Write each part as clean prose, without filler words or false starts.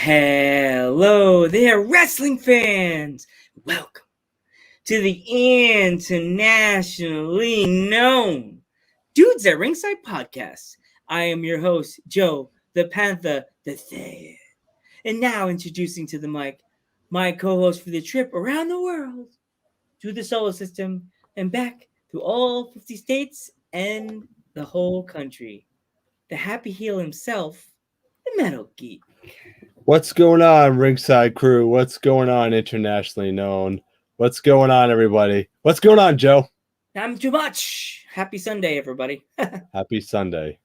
Hello there, wrestling fans! Welcome to the internationally known Dudes at Ringside podcast. I am your host, Joe the Panther the Third. And now introducing to the mic, my co-host for the trip around the world, to the solar system, and back to all 50 states and the whole country. The happy heel himself, the Metal Geek. What's going on, Ringside Crew? What's going on, internationally known? What's going on, everybody? What's going on, Joe? Not too much. Happy Sunday, everybody. Happy Sunday.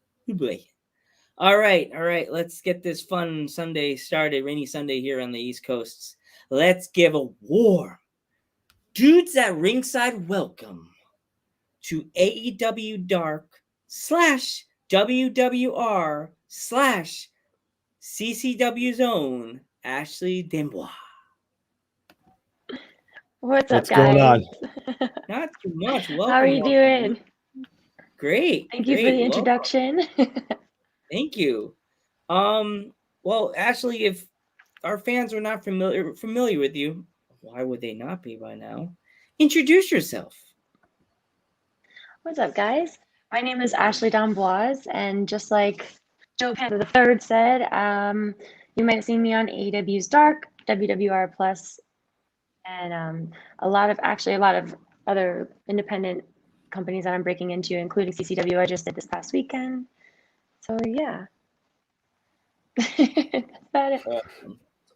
All right. Let's get this fun Sunday started. Rainy Sunday here on the East Coast. Let's give a warm Dudes at Ringside welcome to AEW Dark / WWR / CCW's own Ashley Damboise. What's up, going guys? on? Not too much. Welcome. How are you doing? Great. Thank you for the introduction. Thank you. Well, Ashley, if our fans are not familiar with you, why would they not be by now? Introduce yourself. What's up, guys? My name is Ashley Damboise, and just like Joe Panther III said, you might have seen me on AEW's Dark, WWR Plus, and a lot of other independent companies that I'm breaking into, including CCW. I just did this past weekend. So yeah, that's about it.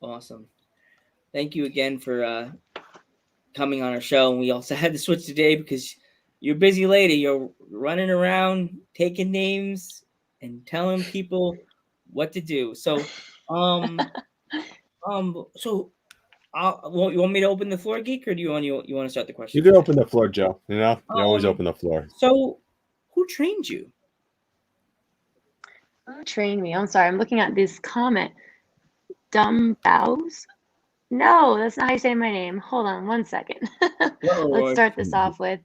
Awesome. Thank you again for coming on our show. And we also had to switch today because you're a busy lady. You're running around taking names and telling people what to do. So, you want me to open the floor, Geek, or do you want to start the question? You can open the floor, Joe. You know, you always open the floor. So, who trained you? Who trained me? I'm sorry. I'm looking at this comment. Damboise? No, that's not how you say my name. Hold on one second. Let's start this off with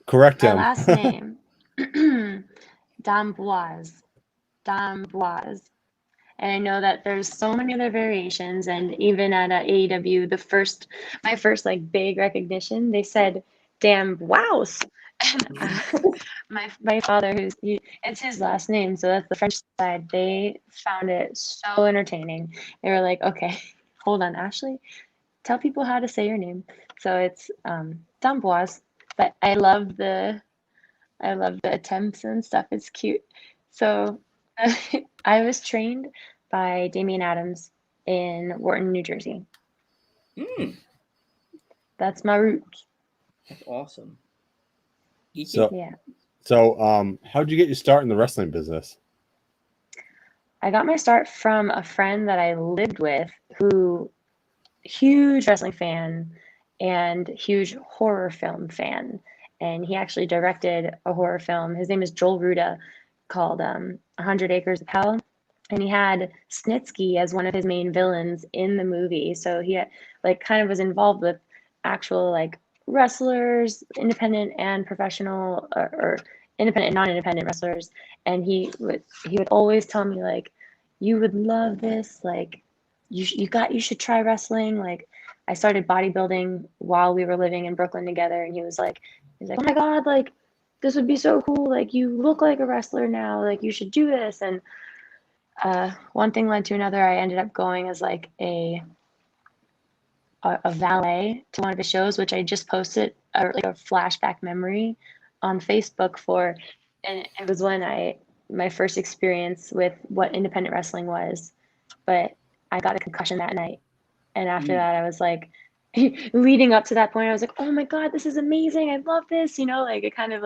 correct my him. last name. Damboise. And I know that there's so many other variations, and even at AEW, my first like big recognition, they said Damboise. And my father, it's his last name, so that's the French side. They found it so entertaining. They were like, okay, hold on, Ashley, tell people how to say your name. So it's Damboise, but I love the attempts and stuff. It's cute. So I was trained by Damian Adams in Wharton, New Jersey. That's my roots. That's awesome. So how'd you get your start in the wrestling business? I got my start from a friend that I lived with who, huge wrestling fan and huge horror film fan. And he actually directed a horror film. His name is Joel Ruda, called 100 Acres of Hell. And he had Snitsky as one of his main villains in the movie. So he had, kind of was involved with actual wrestlers, independent and professional, or independent and non-independent wrestlers. And he would always tell me you would love this, you should try wrestling. I started bodybuilding while we were living in Brooklyn together, and he was like, oh my God, this would be so cool. You look like a wrestler now. You should do this. And one thing led to another. I ended up going as a valet to one of his shows, which I just posted a flashback memory on Facebook for, and it was when my first experience with what independent wrestling was. But I got a concussion that night, and after that, I was leading up to that point, I was oh my God, this is amazing. I love this. It kind of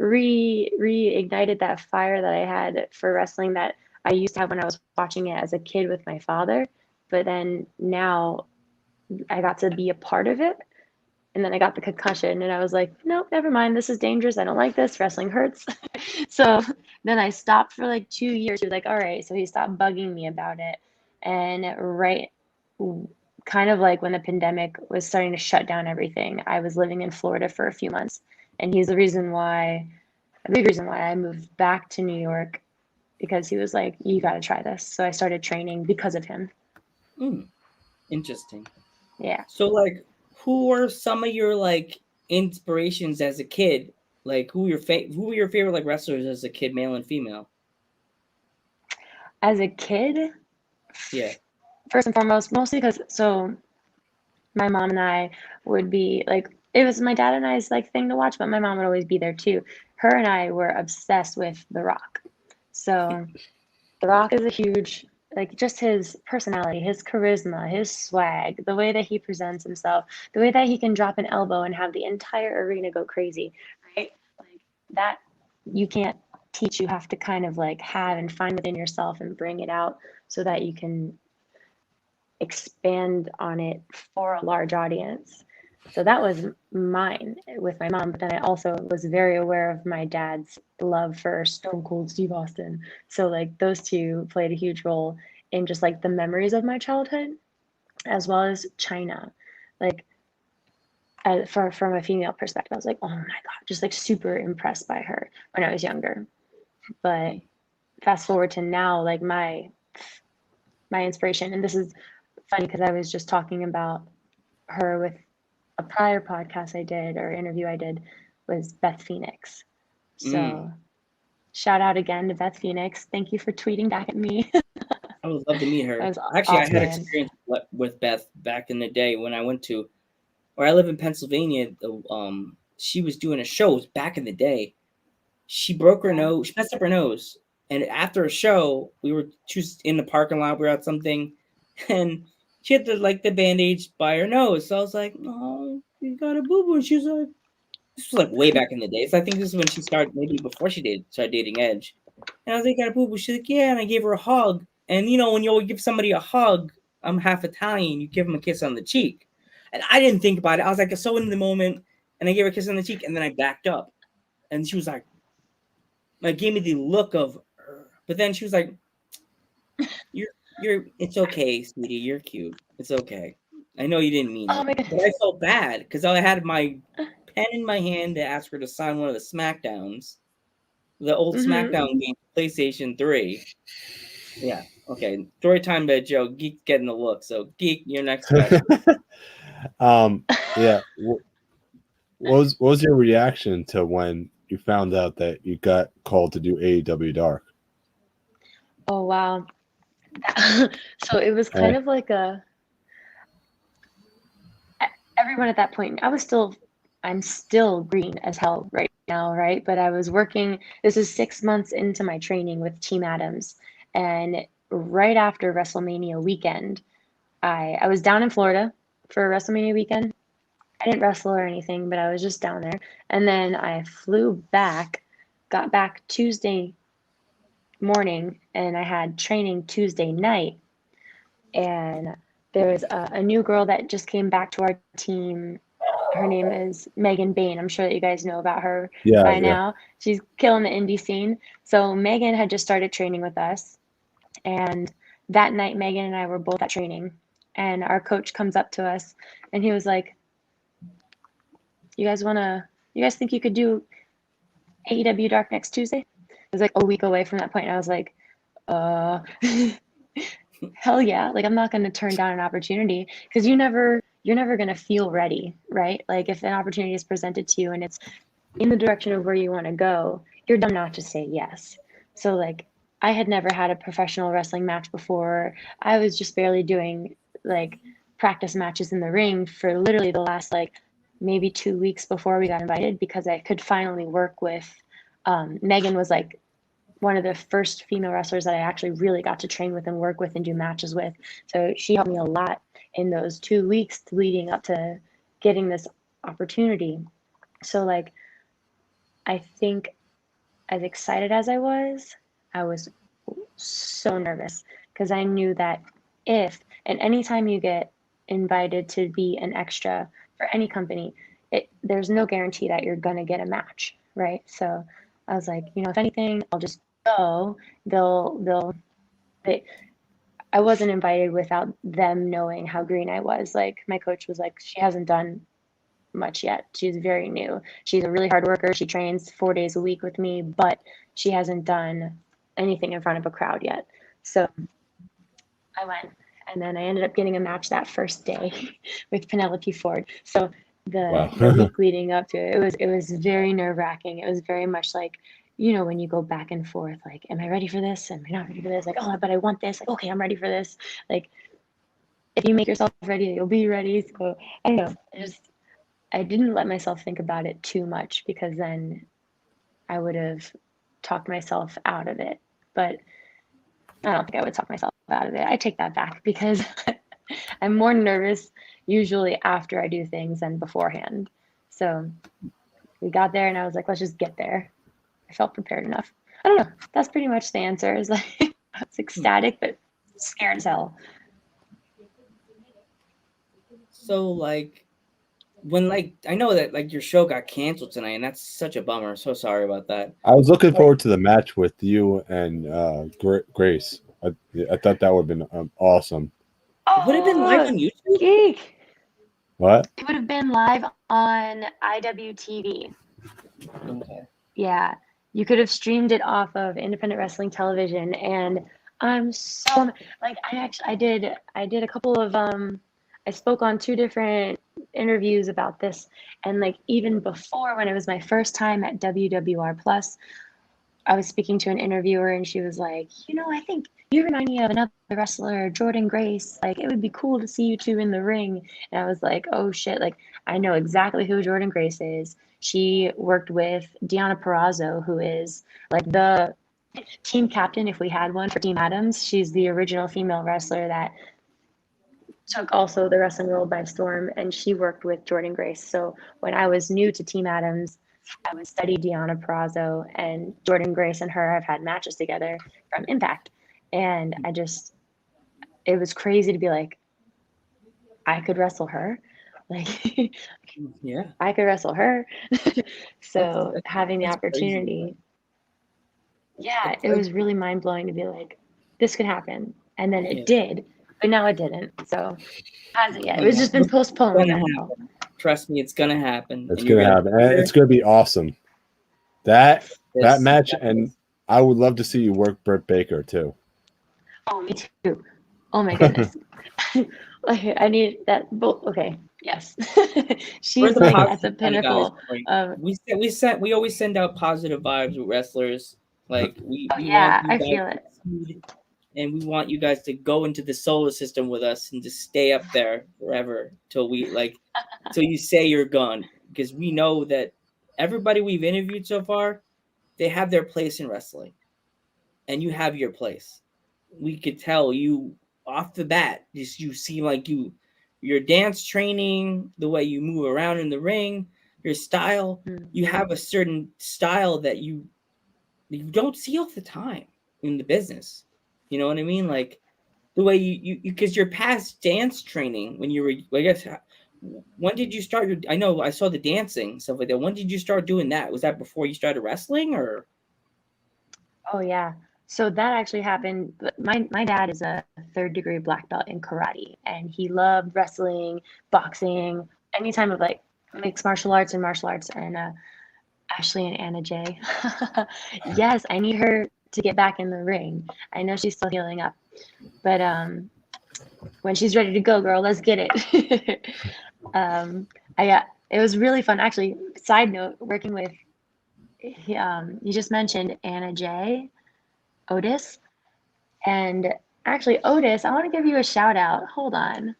reignited that fire that I had for wrestling that I used to have when I was watching it as a kid with my father. But then now I got to be a part of it. And then I got the concussion and I was nope, never mind. This is dangerous. I don't like this. Wrestling hurts. So then I stopped for 2 years. He was all right. So he stopped bugging me about it. And kind of when the pandemic was starting to shut down everything, I was living in Florida for a few months. And he's a big reason why I moved back to New York, because he was you got to try this. So I started training because of him. Mm, interesting. Yeah. So, like, who are some of your like inspirations as a kid? Like, who were your favorite like wrestlers as a kid, male and female? As a kid, Yeah. first and foremost, mostly because my mom and I would be like, it was my dad and I's like thing to watch, but my mom would always be there too. Her and I were obsessed with The Rock. So The Rock is a huge, like, just his personality, his charisma, his swag, the way that he presents himself, the way that he can drop an elbow and have the entire arena go crazy, right? Like that, you can't teach. You have to kind of like have and find within yourself and bring it out so that you can expand on it for a large audience. So that was mine with my mom. But then I also was very aware of my dad's love for Stone Cold Steve Austin. So like those two played a huge role in just like the memories of my childhood, as well as China. Like from a female perspective, I was like, oh my God, just like super impressed by her when I was younger. But fast forward to now, like my inspiration, and this is funny because I was just talking about her with a prior podcast I did or interview I did was Beth Phoenix. Mm. So shout out again to Beth Phoenix. Thank you for tweeting back at me. I would love to meet That her. was Actually, I had awesome. experience with Beth back in the day when I went to where I live in Pennsylvania. She was doing a show. It was back in the day. She broke her Yeah. nose. She messed up her nose, and after a show, we were just in the parking lot. We were at something, and she had the bandage by her nose. So I was like, "Oh, you got a boo boo." And she was like, "This was like way back in the days. I think this is when she started, maybe before started dating Edge." And I was like, "Got a boo boo." She's like, "Yeah," and I gave her a hug. And when you give somebody a hug, I'm half Italian. You give them a kiss on the cheek, and I didn't think about it. I was like so in the moment, and I gave her a kiss on the cheek, and then I backed up, and she was like gave me the look of, but then she was like, "You're, it's okay, sweetie. You're cute. It's okay. I know you didn't mean Oh it, my but I goodness. felt bad because I had my pen in my hand to ask her to sign one of the Smackdowns, the old Mm-hmm. Smackdown game, PlayStation 3. Yeah, okay. Story time to Joe. Geek getting the look. So Geek, your next question. um, yeah. What was your reaction to when you found out that you got called to do AEW Dark? Oh wow. So it was kind Eh, of like everyone at that point, I'm still green as hell right now, right? But I was working, this is 6 months into my training with Team Adams. And right after WrestleMania weekend, I was down in Florida for WrestleMania weekend. I didn't wrestle or anything, but I was just down there. And then I flew back, got back Tuesday morning, and I had training Tuesday night. And there was a new girl that just came back to our team. Her name is Megan Bain. I'm sure that you guys know about her yeah, by yeah. now. She's killing the indie scene. So Megan had just started training with us. And that night, Megan and I were both at training. And our coach comes up to us and he was like, you guys think you could do AEW Dark next Tuesday? It was like a week away from that point. And I was like, uh, hell yeah. Like, I'm not going to turn down an opportunity because you're never going to feel ready, right? Like, if an opportunity is presented to you and it's in the direction of where you want to go, you're dumb not to say yes. So, like, I had never had a professional wrestling match before. I was just barely doing like practice matches in the ring for literally the last like maybe 2 weeks before we got invited because I could finally work with. Megan was like one of the first female wrestlers that I actually really got to train with and work with and do matches with. So she helped me a lot in those 2 weeks leading up to getting this opportunity. So like I think as excited as I was so nervous because I knew that if and anytime you get invited to be an extra for any company, there's no guarantee that you're gonna get a match, right? So I was like, if anything, I'll just go. They, I wasn't invited without them knowing how green I was. Like my coach was like, she hasn't done much yet. She's very new. She's a really hard worker. She trains 4 days a week with me, but she hasn't done anything in front of a crowd yet. So I went. And then I ended up getting a match that first day with Penelope Ford. So Wow. the week leading up to it, it was very nerve-wracking. It was very much like, when you go back and forth, like, am I ready for this? Am I not ready for this? Like, oh, but I want this. Like, okay, I'm ready for this. Like, if you make yourself ready, you'll be ready. So I don't know. I didn't let myself think about it too much, because then I would have talked myself out of it. But I don't think I would talk myself out of it. I take that back, because I'm more nervous usually after I do things than beforehand. So we got there and I was like, let's just get there. I felt prepared enough. I don't know. That's pretty much the answer. Is like, I was ecstatic, but scared as hell. So like, when like I know that like your show got canceled tonight, and that's such a bummer. So sorry about that. I was looking forward to the match with you and Grace. I thought that would have been awesome. Would it have been live on YouTube? Geek. What? It would have been live on IWTV. Okay. Yeah, you could have streamed it off of independent wrestling television, and I'm so like I did a couple of I spoke on 2 different interviews about this, and like even before, when it was my first time at WWR Plus, I was speaking to an interviewer, and she was like, I think you remind me of another wrestler, Jordan Grace. Like, it would be cool to see you 2 in the ring. And I was like, oh shit, like I know exactly who Jordan Grace is. She worked with Deonna Purrazzo, who is like the team captain, if we had one, for Team Adams. She's the original female wrestler that took also the wrestling world by storm, and she worked with Jordan Grace. So when I was new to Team Adams, I would study Deonna Purrazzo, and Jordan Grace and her have had matches together from Impact. And it was crazy to be like, I could wrestle her. Like, Yeah. I could wrestle her. So That's having the crazy. opportunity, yeah, it was really mind blowing to be like, this could happen. And then it did, but now it didn't. So hasn't yet. It was just been postponed. It's gonna happen. Trust me, it's gonna happen. It's gonna happen. And it's gonna be awesome. That match, and I would love to see you work Britt Baker too. Oh, me too. Oh my goodness. Like, I need that. Okay. Yes. She's like at the pinnacle of. We always send out positive vibes with wrestlers. Like we Oh, yeah, want you I feel guys it. to succeed, and we want you guys to go into the solar system with us and just stay up there forever till you say you're gone. Because we know that everybody we've interviewed so far, they have their place in wrestling, and you have your place. We could tell you off the bat. Just you seem like your dance training, the way you move around in the ring, your style. You have a certain style that you don't see all the time in the business. You know what I mean? Like the way you because your past dance training when you were, I guess, when did you start your? I know I saw the dancing stuff like that. When did you start doing that? Was that before you started wrestling, or? Oh yeah. So that actually happened. My dad is a 3rd-degree black belt in karate, and he loved wrestling, boxing, any time of like mixed martial arts and martial arts. And Ashley and Anna J. Yes, I need her to get back in the ring. I know she's still healing up, but when she's ready to go, girl, let's get it. It was really fun. Actually, side note, working with, you just mentioned Anna J. Otis. And actually, Otis, I want to give you a shout out. Hold on.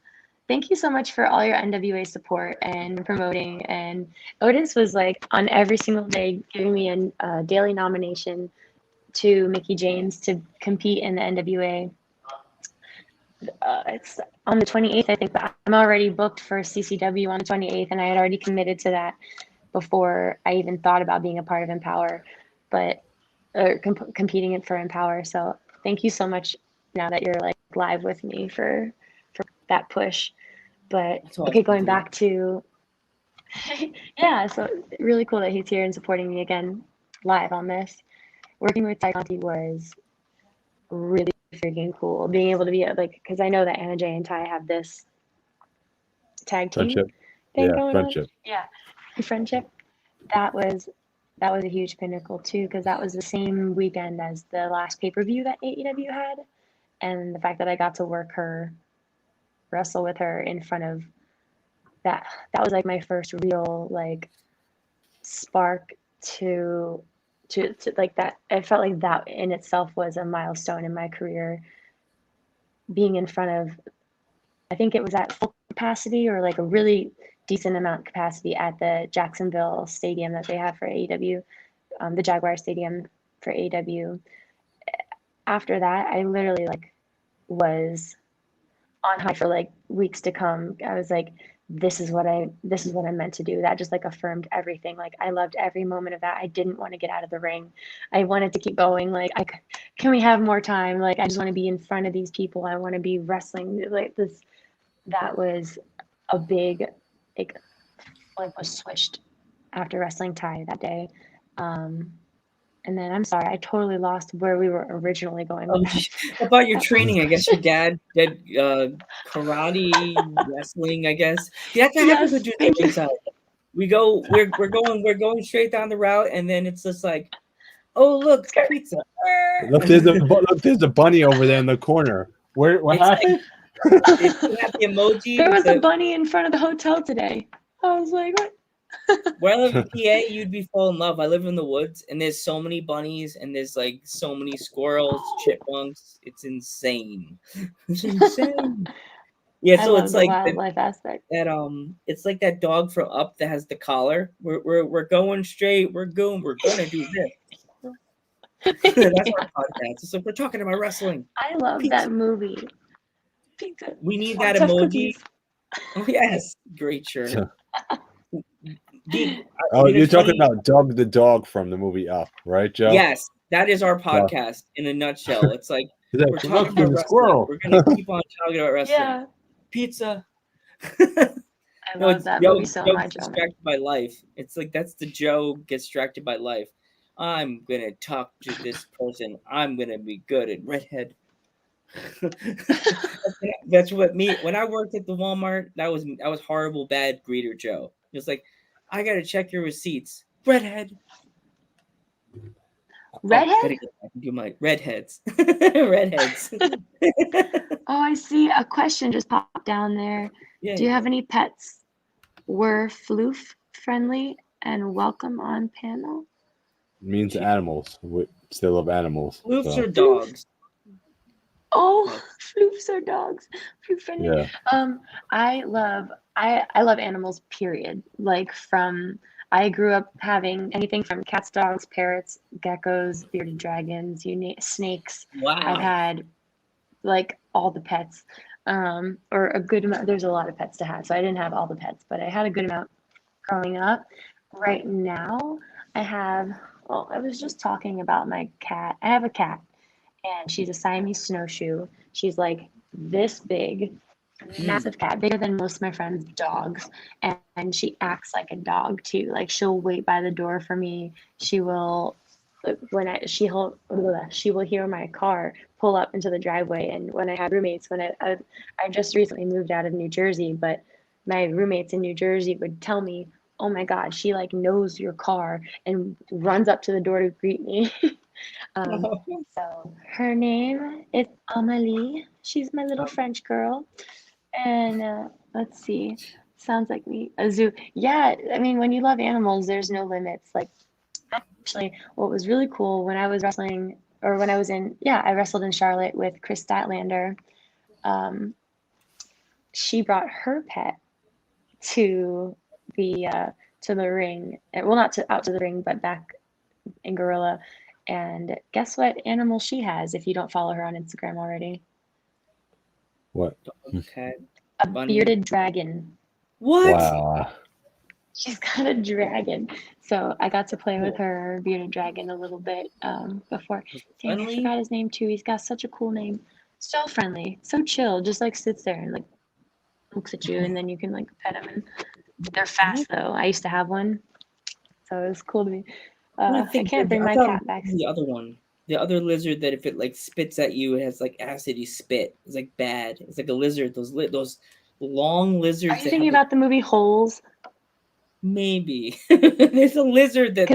Thank you so much for all your NWA support and promoting. And Otis was like on every single day giving me a daily nomination to Mickey James to compete in the NWA. It's on the 28th, I think, but I'm already booked for CCW on the 28th, and I had already committed to that before I even thought about being a part of Empower, competing for Empower. So thank you so much now that you're like live with me for that push. But okay, going back to yeah, so really cool that he's here and supporting me again live on this. Working with Ty Conti was really freaking cool. Being able to be like, because I know that Anna J and Ty have this tag team thing going on. Yeah, friendship. That was a huge pinnacle too, because that was the same weekend as the last pay-per-view that AEW had, and the fact that I got to work her wrestle with her in front of that. That was like my first real like spark to like that. I felt like that in itself was a milestone in my career, being in front of, I think it was at full capacity or like a really decent amount of capacity at the Jacksonville stadium that they have for AEW, the Jaguar Stadium for AEW. After that, I literally like was on high for like weeks to come. I was like, this is what I'm meant to do. That just like affirmed everything. Like I loved every moment of that. I didn't want to get out of the ring. I wanted to keep going. Like can we have more time? Like I just want to be in front of these people. I want to be wrestling like this. That was a big like was switched after wrestling Thai that day. And then I'm sorry, I totally lost where we were originally going with that. About your training, I guess your dad did karate, wrestling, I guess. Yeah, that's what happens with you at ringside. We're going straight down the route, and then it's just like, oh look, pizza. Look, there's a bunny over there in the corner. What happened? Like, you have the emoji. There was a bunny in front of the hotel today. I was like, what? Where I live in PA, you'd be fall in love. I live in the woods, and there's so many bunnies, and there's like so many squirrels, chipmunks. It's insane. It's insane. Yeah, so it's like wildlife aspect. That it's like that dog from Up that has the collar. We're going straight. We're gonna do this. That's our podcast. So we're talking about wrestling. I love that movie. Pizza. We need that emoji. Oh yes, great shirt. You're talking about Doug the dog from the movie Up, right, Joe? Yes, that is our podcast in a nutshell. It's like we're talking about wrestling. Squirrel. We're gonna keep on talking about wrestling. Yeah. Pizza. I love that movie so much. Distracted by life. It's like that's the Joe gets distracted by life. I'm gonna talk to this person. I'm gonna be good at redhead. That's what me when I worked at the Walmart. That was horrible, bad greeter Joe. It was like, I gotta check your receipts. Redhead. Redhead? Do my redheads. Redheads. Oh, I see. A question just popped down there. Yeah, do you have any pets? Were floof friendly and welcome on panel? It means animals. We still love animals. Floofs are dogs. Oh, floofs are dogs. Floof friendly. Yeah. I love animals, period. Like I grew up having anything from cats, dogs, parrots, geckos, bearded dragons, snakes. Wow. I've had like all the pets, or a good amount. There's a lot of pets to have, so I didn't have all the pets, but I had a good amount growing up. Right now, I was just talking about my cat. I have a cat, and she's a Siamese snowshoe. She's like this big, massive cat, bigger than most of my friends' dogs, and she acts like a dog too. Like she'll wait by the door for me. She will she will hear my car pull up into the driveway. And when I had roommates, I just recently moved out of New Jersey, but my roommates in New Jersey would tell me, oh my God, she like knows your car and runs up to the door to greet me. So her name is Amelie. She's my little French girl. And let's see, sounds like me. A zoo. Yeah, I mean, when you love animals, there's no limits. Like, actually, what was really cool when I was wrestling, or when I was I wrestled in Charlotte with Chris Statlander. She brought her pet to the ring. Well, not out to the ring, but back in Gorilla. And guess what animal she has if you don't follow her on Instagram already? What? Okay. A bearded dragon. What? Wow. She's got a dragon. So I got to play with her bearded dragon a little bit before. Dang, I forgot his name too. He's got such a cool name. So friendly, so chill, just like sits there and like looks at you, and then you can like pet him. And they're fast though. I used to have one, so it was cool to me. I can't bring my cat back. The other one, the other lizard that if it like spits at you, it has like acidy spit. It's like bad. It's like a lizard. Those long lizards. Are you thinking about the movie Holes? Maybe there's a lizard that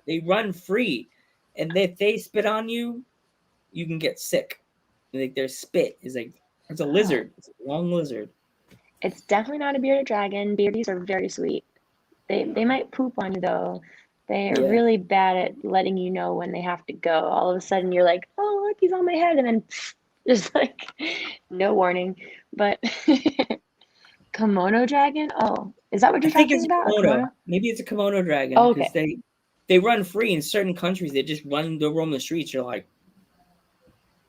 they run free, and if they spit on you, you can get sick. Like their spit is like It's a lizard. It's a long lizard. It's definitely not a bearded dragon. Beardies are very sweet. They might poop on you though. They're Yeah. really bad at letting you know when they have to go. All of a sudden you're like, oh look, he's on my head, and then just like no warning. But kimono dragon? Oh, is that what I you're think talking it's a about? A kimono. kimono? Maybe it's a kimono dragon Oh, because okay. they run free in certain countries. They just roam the streets. You're like,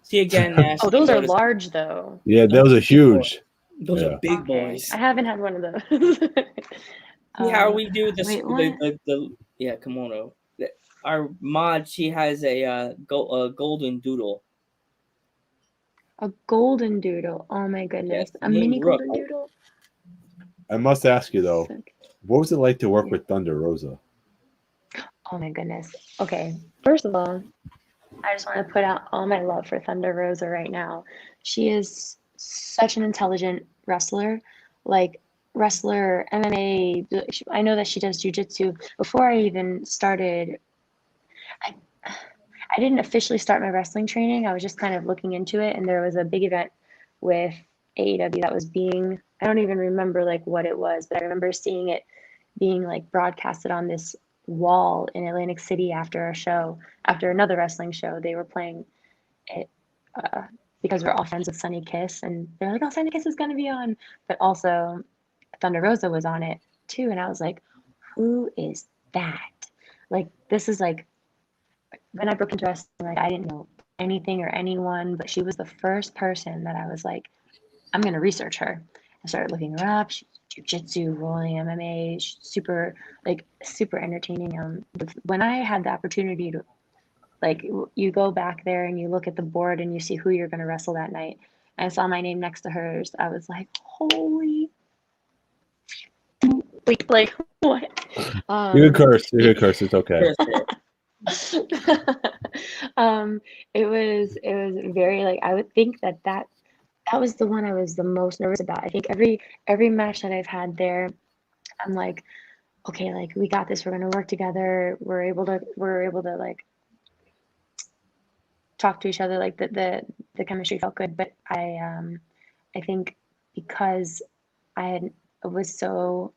see again, Nash. Oh, those are large though. Yeah, those are huge. Those are big Okay. boys. I haven't had one of those. See how we do the Wait, what? yeah, kimono. Our mod, she has a golden doodle. A golden doodle. Oh my goodness. Yes, A named mini Rook. golden doodle? I must ask you though, So- what was it like to work Yeah. with Thunder Rosa? Oh my goodness. Okay. First of all, I just want to put out all my love for Thunder Rosa right now. She is such an intelligent wrestler, like wrestler, MMA. I know that she does jujitsu. Before I even started, I, I didn't officially start my wrestling training. I was just kind of looking into it, and there was a big event with AEW that was being, I don't even remember like what it was, but I remember seeing it being like broadcasted on this wall in Atlantic City after a show, after another wrestling show. They were playing it because we're all friends with Sunny Kiss, and they're like, "Oh, Sunny Kiss is gonna be on," but also Thunder Rosa was on it too, and I was like, "Who is that?" Like, this is like when I broke into wrestling, like I didn't know anything or anyone, but she was the first person that I was like, I'm gonna research her. I started looking her up. She's jujitsu, rolling MMA, super super entertaining. When I had the opportunity to like, you go back there and you look at the board and you see who you're gonna wrestle that night. And I saw my name next to hers. I was like, holy, like what? You can curse. You can curse. It's okay. It was very like, I would think that was the one I was the most nervous about. I think every match that I've had there, I'm like, okay, like we got this. We're gonna work together. We're able to like talk to each other. Like the chemistry felt good. But I think because I was so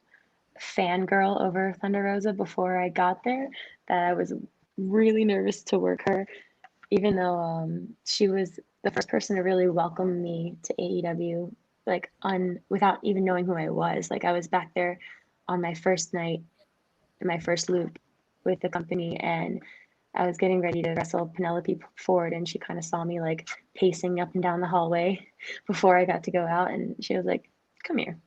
fangirl over Thunder Rosa before I got there that I was really nervous to work her, even though she was the first person to really welcome me to AEW, like without even knowing who I was. Like I was back there on my first night, in my first loop with the company, and I was getting ready to wrestle Penelope Ford, and she kind of saw me like pacing up and down the hallway before I got to go out, and she was like, "Come here."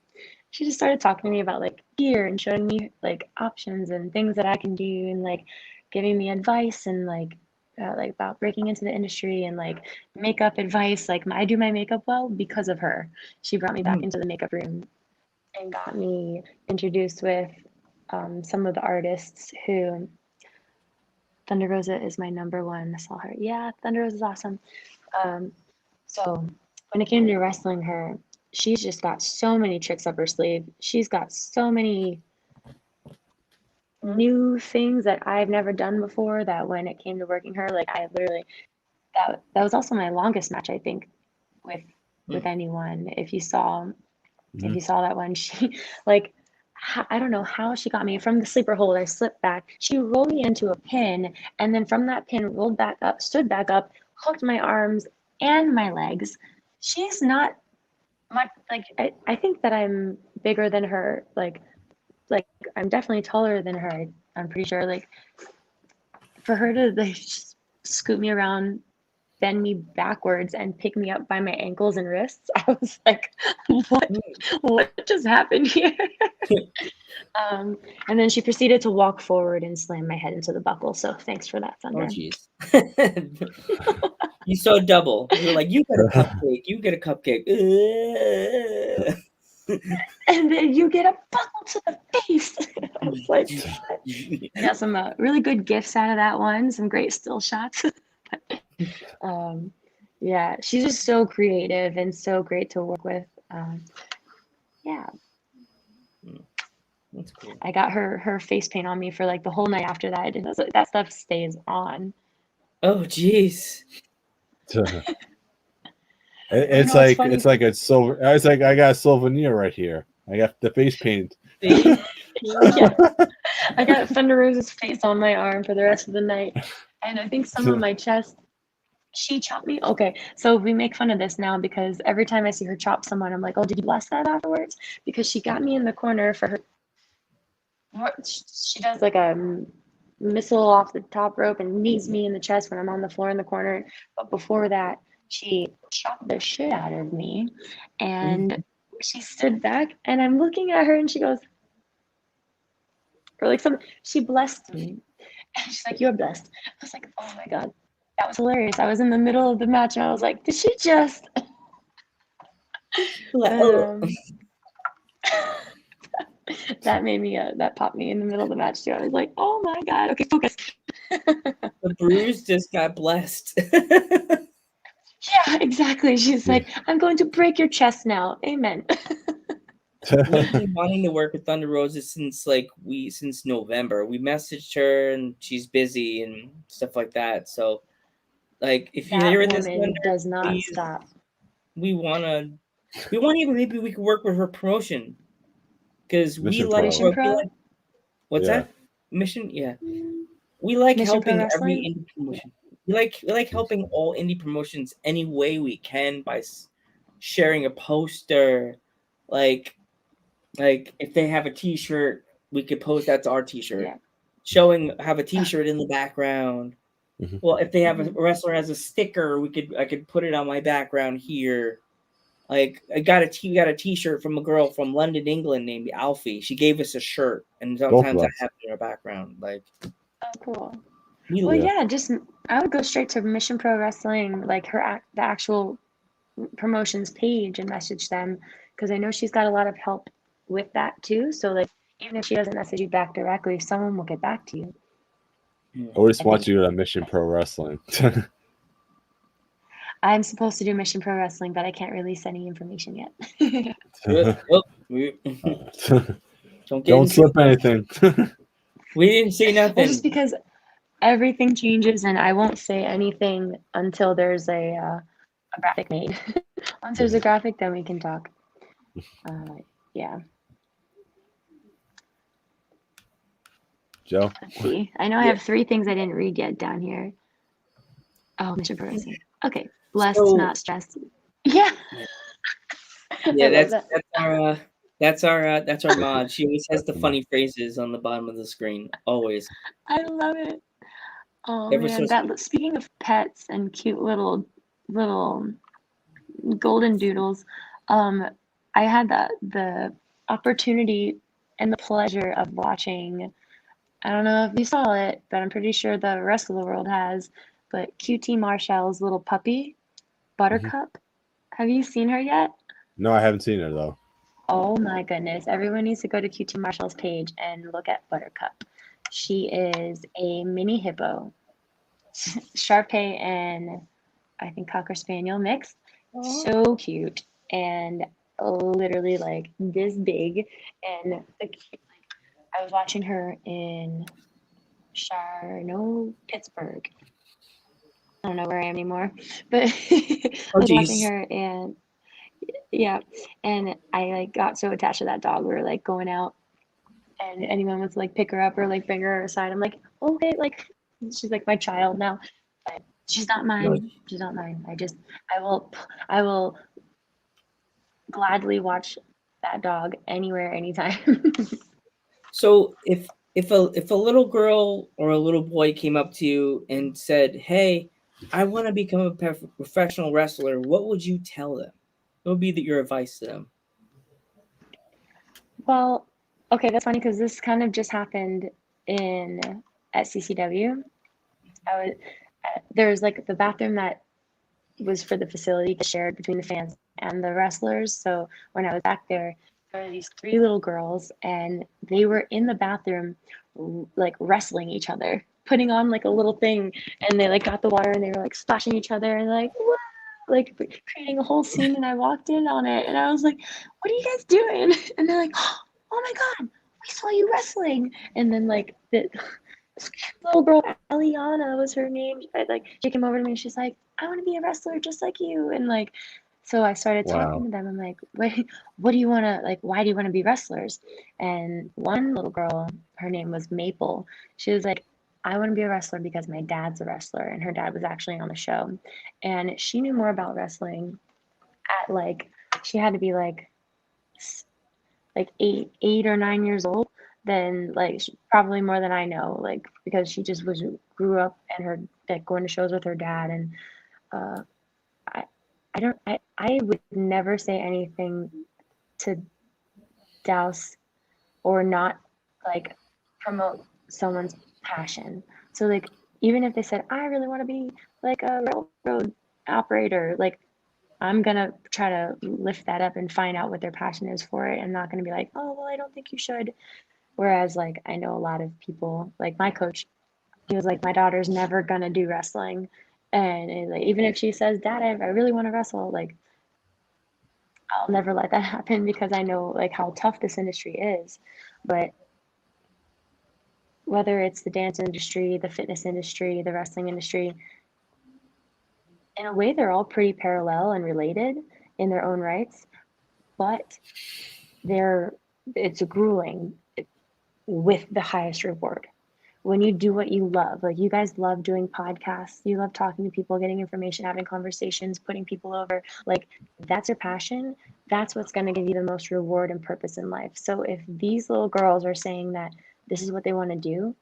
She just started talking to me about like gear and showing me like options and things that I can do, and like giving me advice and like about breaking into the industry and like makeup advice. Like I do my makeup well because of her. She brought me back into the makeup room and got me introduced with some of the artists who Thunder Rosa is my number one. I saw her. Yeah, Thunder Rosa is awesome. So when it came to wrestling her, she's just got so many tricks up her sleeve. She's got so many new things that I've never done before, that when it came to working her, like I literally, that was also my longest match, I think, with anyone. If you saw that one, she like, I don't know how she got me from the sleeper hold. I slipped back. She rolled me into a pin, and then from that pin, rolled back up, stood back up, hooked my arms and my legs. She's not much like, I think that I'm bigger than her. Like I'm definitely taller than her. I'm pretty sure. Like for her to like just scoot me around, bend me backwards, and pick me up by my ankles and wrists, I was like, what just happened here? And then she proceeded to walk forward and slam my head into the buckle. So thanks for that, Thunder. Oh jeez. You saw double. You were like, you get a cupcake. You get a cupcake. And then you get a buckle to the face. I was like, what? I got some really good gifts out of that one. Some great still shots. Yeah, she's just so creative and so great to work with. Yeah. That's cool. I got her face paint on me for like the whole night after that. And that stuff stays on. Oh jeez. It's know, it's like funny. it's like a silver. It's like I got a souvenir right here. I got the face paint. See? Yeah, I got Thunder Rosa's face on my arm for the rest of the night, and I think some on my chest. She chopped me. Okay, so we make fun of this now because every time I see her chop someone, I'm like, "Oh, did you bless that afterwards?" Because she got me in the corner for her. She does like a missile off the top rope and knees me in the chest when I'm on the floor in the corner. But before that, she chopped the shit out of me, and she stood back, and I'm looking at her, and she goes, or like some, she blessed me, and she's like, "You're blessed." I was like, "Oh my god." That was hilarious. I was in the middle of the match and I was like, did she just? Oh. That made me, that popped me in the middle of the match too. I was like, oh my God. Okay, focus. The bruise just got blessed. Yeah, exactly. She's like, I'm going to break your chest now. Amen. We've been wanting to work with Thunder Rosa since November. We messaged her and she's busy and stuff like that. So like if you're That hearing this, woman Thunder, does not please, stop. we wanna even maybe we could work with her promotion. Because we Mission like Pro. Mission Pro? what's Yeah. that? Mission? Yeah. We like Mission Pro helping every Wrestling? indie promotion. We like helping all indie promotions any way we can by sharing a poster, like if they have a T-shirt, we could post that's our T-shirt. Yeah. Have a T-shirt in the background. Mhm. Well, if they have a wrestler has a sticker, I could put it on my background here. Like I got a T-shirt from a girl from London, England named Alfie. She gave us a shirt, and Both sometimes of I us. have it in our background. Like Oh, cool. we Well, Yeah. yeah, just I would go straight to Mission Pro Wrestling, like the actual promotions page and message them because I know she's got a lot of help with that too. So like even if she doesn't message you back directly, someone will get back to you. I always I want think you to Mission Pro Wrestling. I'm supposed to do Mission Pro Wrestling, but I can't release any information yet. oh, don't get Don't into slip it. anything. We didn't say Well, just nothing. because everything changes and I won't say anything until there's a graphic made. Once there's a graphic, then we can talk. Yeah. Joe? Let's see. I know I Yeah. have 3 things I didn't read yet down here. Oh, Mission Pro Wrestling. Okay. Blessed, So not stressed. Yeah. yeah, I love that. that's our mod. She always has the funny phrases on the bottom of the screen. Always. I love it. Oh Ever so man, sweet. speaking of pets and cute little golden doodles, I had the opportunity and the pleasure of watching. I don't know if you saw it, but I'm pretty sure the rest of the world has. But QT Marshall's little puppy, Buttercup. Have you seen her yet? No, I haven't seen it though. Oh my goodness. Everyone needs to go to QT Marshall's page and look at Buttercup. She is a mini hippo, Shar-Pei and I think Cocker Spaniel mix. So cute and literally like this big. And I was watching her in Pittsburgh. I don't know where I am anymore, but I Oh was watching jeez. her and yeah, and I like got so attached to that dog. We were like going out and anyone would like pick her up or like bring her aside. I'm like, okay, like she's like my child now. But she's not mine. She's not mine. I will gladly watch that dog anywhere, anytime. So if a little girl or a little boy came up to you and said, "Hey, I want to become a professional wrestler," what would you tell them? What would be your advice to them? Well, okay, that's funny because this kind of just happened in at CCW. I was there's like the bathroom that was for the facility shared between the fans and the wrestlers. So when I was back there, there were these 3 little girls, and they were in the bathroom like wrestling each other, putting on like a little thing, and they like got the water and they were like splashing each other and like whoa, like creating a whole scene. And I walked in on it and I was like, "What are you guys doing?" And they're like, "Oh my god, we saw you wrestling!" And then like the little girl, Aliana was her name. She came over to me and she's like, "I want to be a wrestler just like you." And like So I started talking Wow. to them. I'm like, wait, what do you want to, like, why do you want to be wrestlers? And one little girl, her name was Maple. She was like, I want to be a wrestler because my dad's a wrestler, and her dad was actually on the show. And she knew more about wrestling at like, she had to be like 8 or 9 years old than like probably more than I know, like because she just grew up and her like going to shows with her dad. And uh, I would never say anything to douse or not like promote someone's passion. So like even if they said I really want to be like a railroad operator, like I'm gonna try to lift that up and find out what their passion is for it. I'm not gonna be like, oh well, I don't think you should. Whereas like I know a lot of people, like my coach, he was like, my daughter's never gonna do wrestling, and like even if she says, Dad, I really want to wrestle, like I'll never let that happen because I know like how tough this industry is. But whether it's the dance industry, the fitness industry, the wrestling industry, in a way they're all pretty parallel and related in their own rights, but they're it's grueling with the highest reward. When you do what you love, like you guys love doing podcasts, you love talking to people, getting information, having conversations, putting people over, like that's your passion. That's what's going to give you the most reward and purpose in life. So if these little girls are saying that this is what they want to do,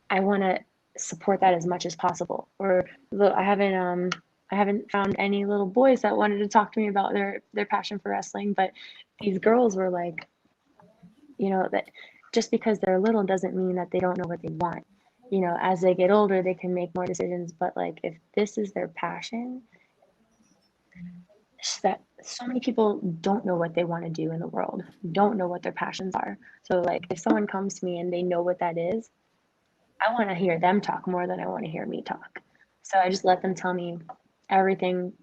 I want to support that as much as possible. Or I haven't found any little boys that wanted to talk to me about their passion for wrestling, but these girls were like, that just because they're little doesn't mean that they don't know what they want. As they get older, they can make more decisions. But like, if this is their passion, that so many people don't know what they want to do in the world, don't know what their passions are. So like, if someone comes to me and they know what that is, I want to hear them talk more than I want to hear me talk. So I just let them tell me everything,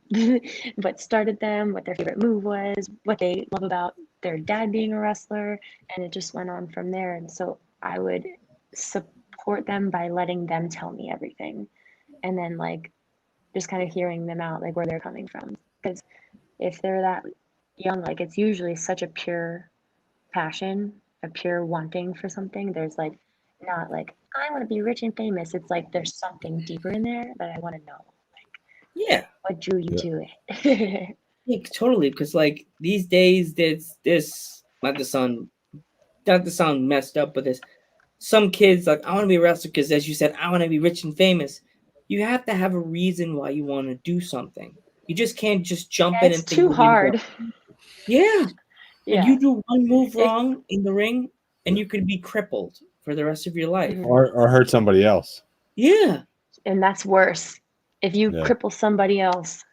what started them, what their favorite move was, what they love about their dad being a wrestler, and it just went on from there. And so I would support them by letting them tell me everything, and then like just kind of hearing them out, like where they're coming from. Because if they're that young, like it's usually such a pure passion, a pure wanting for something. There's like not like I want to be rich and famous. It's like there's something deeper in there that I want to know. Yeah. What drew you Yeah. to it? Yeah, totally. Because like these days, there's this not to sound messed up, but there's some kids like I want to be a wrestler because, as you said, I want to be rich and famous. You have to have a reason why you want to do something. You just can't just jump Yeah, in it's and think too you're gonna hard. go. Yeah, and Yeah. you do one move It, wrong in the ring, and you could be crippled for the rest of your life. Mhm. Or hurt somebody else. Yeah, And that's worse. If you Yeah. cripple somebody else,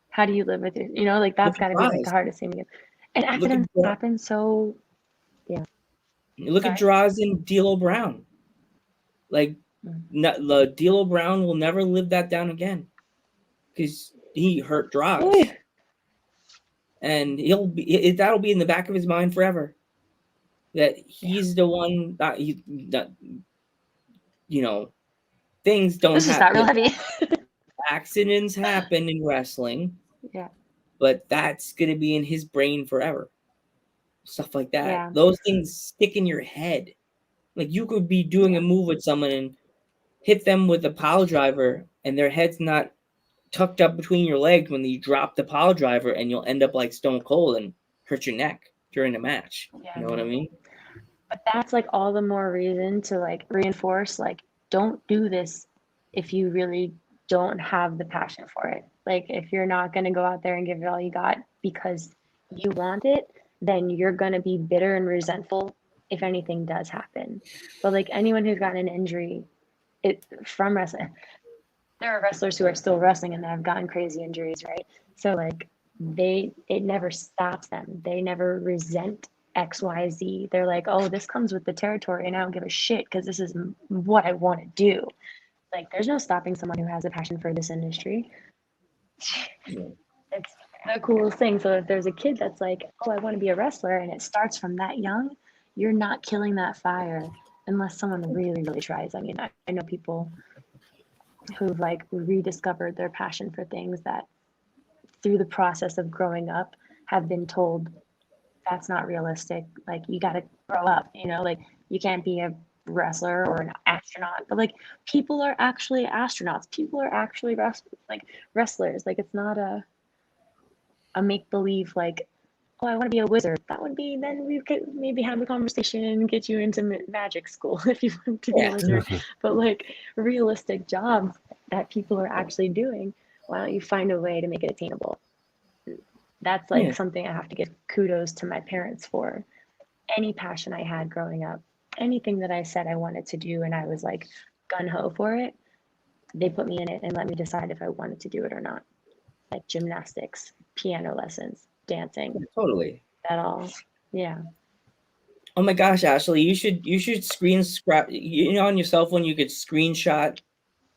how do you live with it? Like look that's at got to be like the Draws. hardest thing to get. And Look at accidents happen. So yeah. look at Sorry. Draws and D'Lo Brown. Like, D'Lo Brown will never live that down again because he hurt Draws, and that'll be in the back of his mind forever. That he's the one that things don't This is not real happen. heavy. Accidents happen in wrestling, Yeah. but that's gonna be in his brain forever. Stuff like that. Yeah. Those things stick in your head. Like you could be doing a move with someone and hit them with a pile driver, and their head's not tucked up between your legs when you drop the pile driver, and you'll end up like Stone Cold and hurt your neck during a match. Yeah. You know what I mean? But that's like all the more reason to like reinforce like don't do this if you really don't have the passion for it. Like if you're not going to go out there and give it all you got because you want it, then you're going to be bitter and resentful if anything does happen. But like anyone who's gotten an injury from wrestling, there are wrestlers who are still wrestling and that have gotten crazy injuries, right? So like it never stops them. They never resent XYZ. They're like, oh, this comes with the territory and I don't give a shit because this is what I want to do. Like there's no stopping someone who has a passion for this industry. It's the coolest thing. So if there's a kid that's like, oh, I want to be a wrestler, and it starts from that young, you're not killing that fire unless someone really, really tries. I mean, I know people who've like rediscovered their passion for things that through the process of growing up have been told that's not realistic. Like, you got to grow up, you know, like you can't be a wrestler or an astronaut, but like people are actually astronauts. People are actually wrestlers. Like, it's not a make believe, like, oh, I want to be a wizard. That would be, then we could maybe have a conversation and get you into magic school if you want to be a wizard. But like realistic jobs that people are actually doing, why don't you find a way to make it attainable? That's like something I have to give kudos to my parents for. Any passion I had growing up, anything that I said I wanted to do and I was like gun-ho for it, they put me in it and let me decide if I wanted to do it or not. Like gymnastics, piano lessons, dancing. Totally. That all. Yeah. Oh my gosh, Ashley, you should screen scrap. You know, on your cell phone, you could screenshot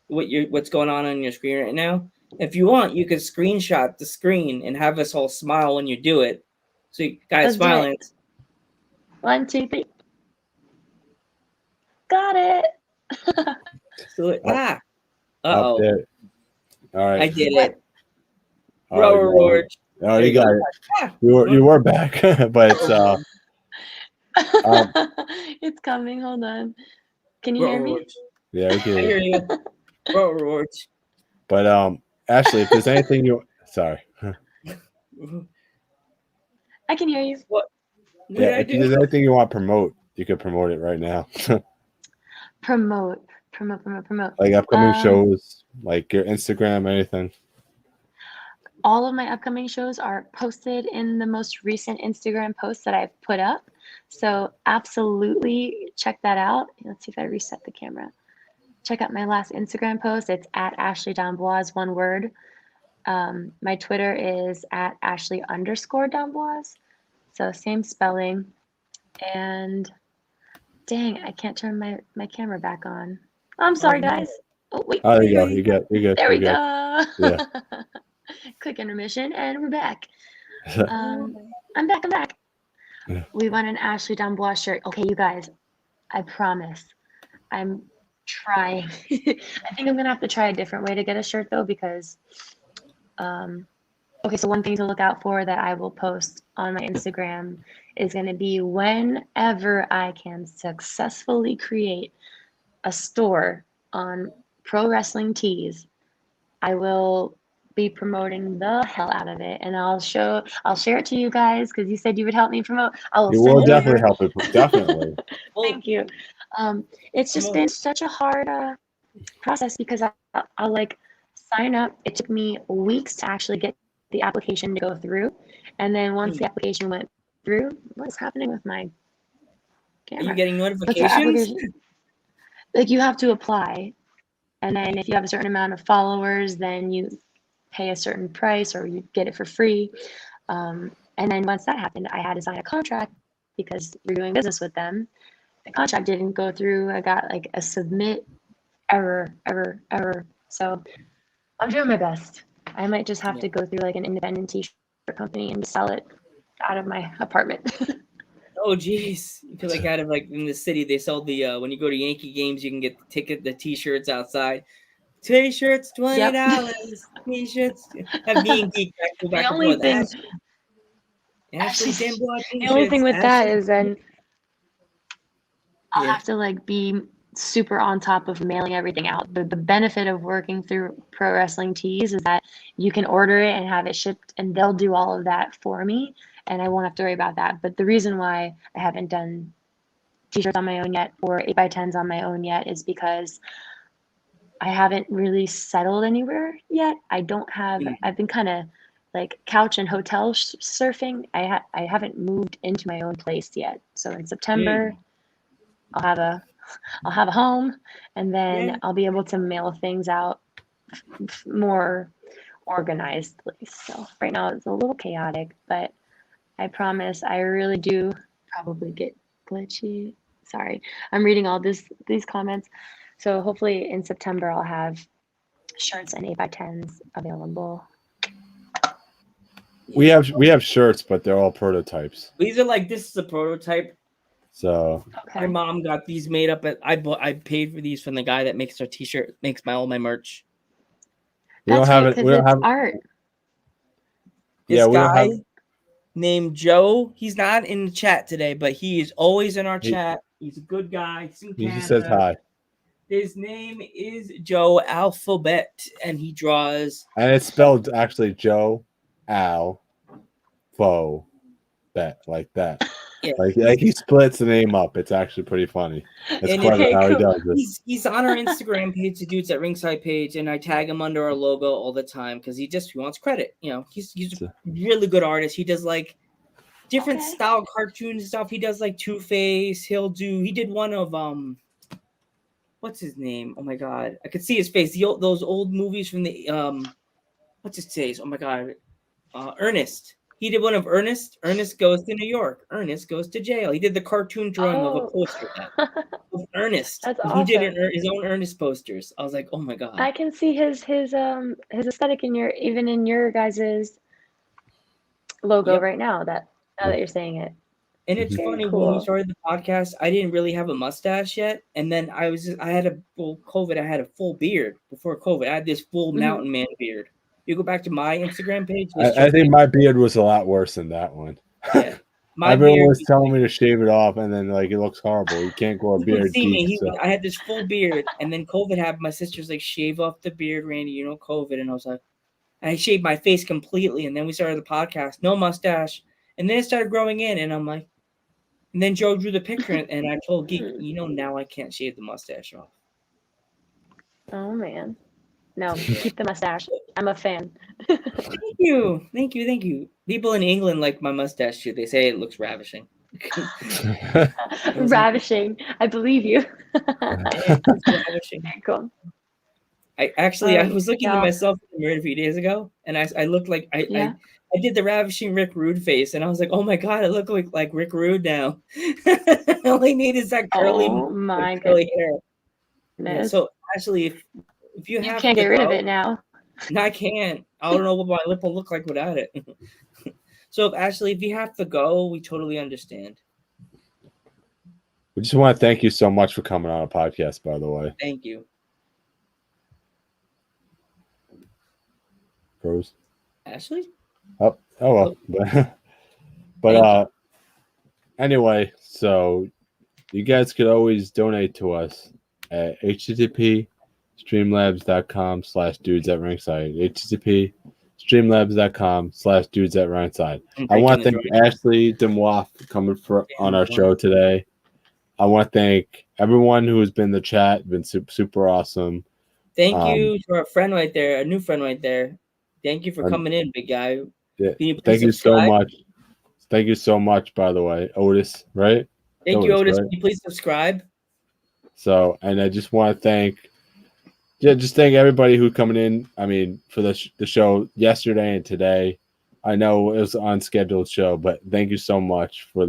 what's going on your screen right now. If you want, you could screenshot the screen and have us all smile when you do it. So, guys, smiling. 1, 2, 3. Got it. So, Up uh-oh. there. All right. I did it. Oh, oh, you got it. You were back, but it's it's coming. Hold on. Can you hear me? Yeah, we can hear you. But Ashley, if there's anything sorry. I can hear you. What? Yeah, if there's anything you want to promote, you could promote it right now. Promote. Like upcoming shows, like your Instagram, anything. All of my upcoming shows are posted in the most recent Instagram post that I've put up. So absolutely check that out. Let's see if I reset the camera. Check out my last Instagram post. It's at Ashley Damboise, one word. My Twitter is at Ashley_Damboise. So same spelling. And dang, I can't turn my camera back on. I'm sorry, guys. Oh, wait. Oh, there you go. You're good. There we go. Yeah. Quick intermission, and we're back. I'm back. Yeah. We want an Ashley Damboise shirt. Okay, you guys, I promise. I'm trying. I think I'm gonna have to try a different way to get a shirt though, because okay, so one thing to look out for that I will post on my Instagram is going to be whenever I can successfully create a store on Pro Wrestling Tees, I will be promoting the hell out of it, and I'll share it to you guys because you said you would help me promote. You will definitely help it. Definitely. Thank you. It's just been such a hard process because I'll like sign up. It took me weeks to actually get the application to go through, and then once the application went through, what is happening with my camera? Are you getting notifications? Like, you have to apply, and then if you have a certain amount of followers, then you pay a certain price or you get it for free. And then once that happened, I had to sign a contract because we're doing business with them. The contract didn't go through. I got like a submit error. So I'm doing my best. I might just have to go through like an independent t-shirt company and sell it out of my apartment. Oh geez, you feel like out of like in the city they sell the when you go to Yankee games you can get the t-shirts outside. T-shirts $20. T-shirts. Have me and Geek go back and forth. The only thing with that is then I'll have to like be super on top of mailing everything out. The benefit of working through Pro Wrestling Tees is that you can order it and have it shipped, and they'll do all of that for me, and I won't have to worry about that. But the reason why I haven't done t-shirts on my own yet or 8x10s on my own yet is because I haven't really settled anywhere yet. I've been kind of like couch and hotel surfing. I haven't moved into my own place yet. So in September, I'll have a home, and then I'll be able to mail things out more organizedly. So right now it's a little chaotic, but I promise I really do probably get glitchy. Sorry, I'm reading all these comments. So hopefully in September I'll have shirts and 8x10s available. We have shirts, but they're all prototypes. These are like, this is a prototype. So my mom got these made up I paid for these from the guy that makes our t-shirt, makes all my merch. We don't have it. We don't have art. This we don't guy have. named Joe. He's not in the chat today, but he is always in our He- chat. He's a good guy. He's in He just says Canada. hi, His name is Joe Alphabet, and he draws. and it's spelled actually Joe, Al, Fo, Bet, like that. Yeah, Like he splits the name up. It's actually pretty funny. It's And clever Okay, how he cool. does it. he's on our Instagram page, the Dudes at Ringside page, and I tag him under our logo all the time because he wants credit. You know, he's a really good artist. He does like different Okay. style cartoons and stuff. He does like Two-Face. He did one of what's his name? Oh my god, I could see his face. Those old movies from the what's his face? Oh my god, Ernest. He did one of Ernest. Ernest goes to New York. Ernest goes to jail. He did the cartoon drawing of a poster of Ernest. That's He did awesome. his own Ernest posters. I was like, oh my god. I can see his aesthetic in your guys's logo Yep. right now that you're saying it. And it's Very funny when we cool. started the podcast, I didn't really have a mustache yet, and then I had a full COVID. I had a full beard before COVID. I had this full mountain man beard. You go back to my Instagram page. I think my beard was a lot worse than that one. Yeah, my Everyone beard. was telling me to shave it off, and then like it looks horrible. You can't grow a He would beard see me. deep. So. I had this full beard, and then COVID happened. My sister's like, shave off the beard, Randy. You know, COVID, and I was like, I shaved my face completely, and then we started the podcast, no mustache, and then it started growing in, and I'm like, and then Joe drew the picture, and I told Geek, you know, now I can't shave the mustache off. Oh man, no, keep the mustache. I'm a fan. Thank you. People in England like my mustache too. They say it looks ravishing. Ravishing. I believe you. Ravishing. Very cool. I was looking at myself in the mirror a few days ago, and I looked like I did the ravishing Rick Rude face, and I was like, oh my god, I look like Rick Rude now. All I need is that curly hair. Yeah, so actually, if you have can't to get rid of it now. I can't. I don't know what my lip will look like without it. So if you have to go, we totally understand. We just want to thank you so much for coming on a podcast, by the way. Thank you. Rose? Ashley? Oh well. But anyway, so you guys could always donate to us at http://streamlabs.com/dudes@ringside. http://streamlabs.com/dudes@ringside. I want to thank Ashley Demois for coming on our show today. I want to thank everyone who has been in the chat. Been super awesome. Thank you to our friend right there, a new friend right there. Thank you for coming in, big guy. Yeah, thank you so much. Thank you so much, by the way, Otis, right? Thank you, Otis. Right? Can you please subscribe? So, and I just want to thank everybody who's coming in. I mean, for the show yesterday and today. I know it was an unscheduled show, but thank you so much for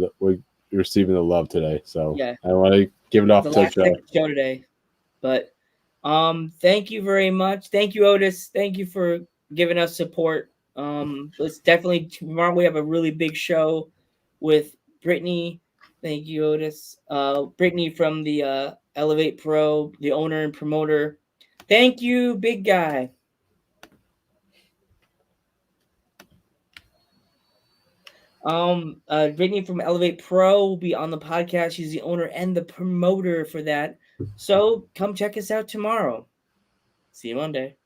receiving the love today. So yeah, I want to give it off to the show today. But thank you very much. Thank you, Otis. Thank you for giving us support. Let's definitely tomorrow we have a really big show with Brittany. Thank you, Otis. Brittany from the Elevate Pro, the owner and promoter. Thank you, big guy. Brittany from Elevate Pro will be on the podcast. She's the owner and the promoter for that. So come check us out tomorrow. See you Monday.